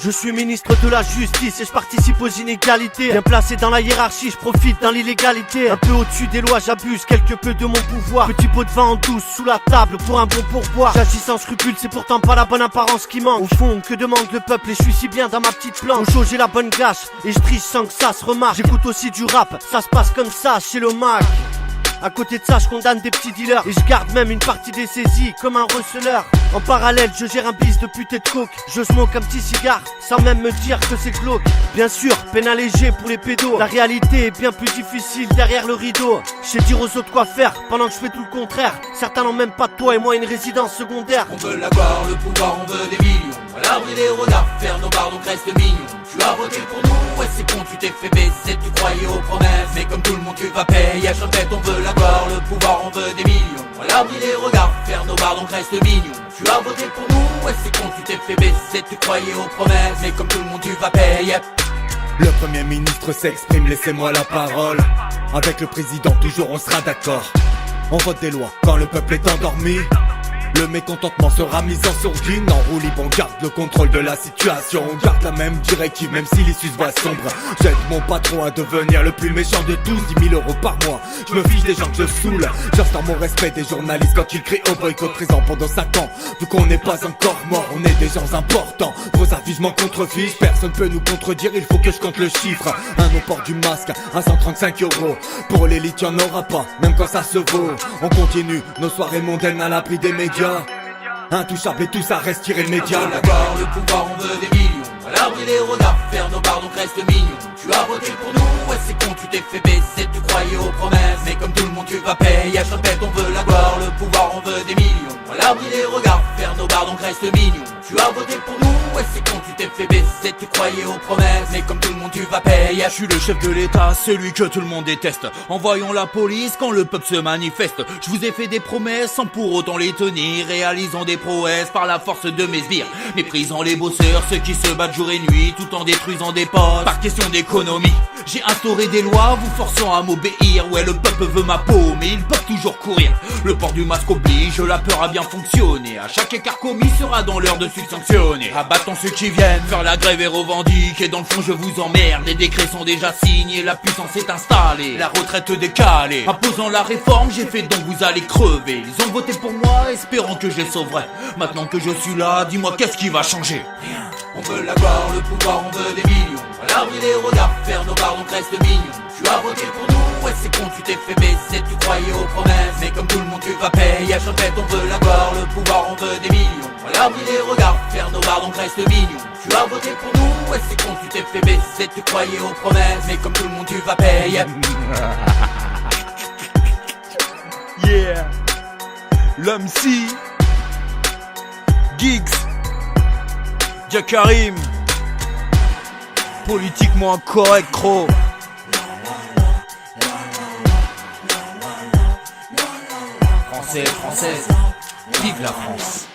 Je suis ministre de la justice et je participe aux inégalités. Bien placé dans la hiérarchie, je profite dans l'illégalité. Un peu au-dessus des lois, j'abuse quelque peu de mon pouvoir. Petit pot de vin en douce sous la table pour un bon pourboire. J'agis sans scrupule, c'est pourtant pas la bonne apparence qui manque. Au fond, que demande le peuple et je suis si bien dans ma petite planche. Au chaud, j'ai la bonne gâche et je triche sans que ça se remarque. J'écoute aussi du rap, ça se passe comme ça chez le Mac. À côté de ça, je condamne des petits dealers et je garde même une partie des saisies comme un receleur. En parallèle, je gère un bis de putain de coke. Je smoke un petit cigare sans même me dire que c'est glauque. Bien sûr, peine allégée pour les pédos. La réalité est bien plus difficile derrière le rideau. Je sais dire aux autres quoi faire pendant que je fais tout le contraire. Certains n'ont même pas de toi et moi une résidence secondaire. On veut l'avoir, le pouvoir, on veut des millions. À l'abri des regards, faire nos barres, donc reste mignon. Tu as voté pour nous, ouais c'est con, tu t'es fait baiser, tu croyais aux promesses. Mais comme tout le monde tu vas payer, à chaque on veut l'avoir, le pouvoir, on veut des millions. À l'abri des regards, faire nos barres, donc reste mignon. Tu as voté pour nous, ouais c'est con, tu t'es fait baiser, tu croyais aux promesses. Mais comme tout le monde tu vas payer. Le premier ministre s'exprime, laissez-moi la parole. Avec le président toujours on sera d'accord. On vote des lois quand le peuple est endormi. Le mécontentement sera mis en sourdine. En roue libre, on garde le contrôle de la situation. On garde la même directive, même si l'issue se voit sombre. J'aide mon patron à devenir le plus méchant de tous. 10 000 € par mois, je me fiche des gens que je saoule. J'instaure mon respect des journalistes quand ils crient au boycott présent pendant 5 ans. Vu qu'on n'est pas encore mort, on est des gens importants. Vos avis, je m'en contrefiche, personne peut nous contredire. Il faut que je compte le chiffre. Un au port du masque à 135 €. Pour l'élite, y'en aura pas, même quand ça se vaut. On continue nos soirées mondaines à l'abri des médias. Intouchable et tout ça reste tiré le média. On veut l'avoir, le pouvoir, on veut des millions. À l'abri des regards, faire nos barres, donc reste mignon. Tu as voté pour nous, ouais c'est con, tu t'es fait baiser, tu croyais aux promesses. Mais comme tout le monde tu vas payer, à chaque on veut l'avoir, le pouvoir, on veut des millions. À l'abri des regards, faire nos barres, donc reste mignon. Tu as voté pour nous, ouais c'est con, tu t'es fait baiser, tu croyais aux promesses. Mais comme tout le monde tu vas payer. Je suis le chef de l'état, celui que tout le monde déteste. Envoyons la police quand le peuple se manifeste. Je vous ai fait des promesses sans pour autant les tenir. Réalisons des prouesses par la force de mes sbires. Méprisant les bosseurs, ceux qui se battent jour et nuit, tout en détruisant des postes. Par question d'économie, j'ai instauré des lois vous forçant à m'obéir. Ouais, le peuple veut ma peau, mais ils peuvent toujours courir. Le port du masque oblige, la peur a bien fonctionné. À chaque écart commis sera dans l'heure de suite sanctionné. Abattons ceux qui viennent faire la grève et revendiquer. Dans le fond je vous emmerde, les décrets sont déjà signés. La puissance est installée, la retraite décalée. Imposant la réforme, j'ai fait donc vous allez crever. Ils ont voté pour moi, espérant que je les sauverai. Maintenant que je suis là, dis-moi qu'est-ce qui va changer? Rien. On veut l'avoir, le pouvoir, on veut des millions. À l'abri des regards, faire nos barres, donc reste mignon. Tu as voté pour nous, ouais c'est con, tu t'es fait baiser, tu croyais aux promesses. Mais comme tout le monde tu vas payer, à chaque on veut l'avoir, le pouvoir, on veut des millions. À l'abri des regards, faire nos barres, donc reste mignon. Tu as voté pour nous, ouais c'est con, tu t'es fait baiser, tu croyais aux promesses. Mais comme tout le monde tu vas payer. Yeah, l'homme si Giggs, Jakarim, politiquement incorrect, gros. Français, française, vive la France.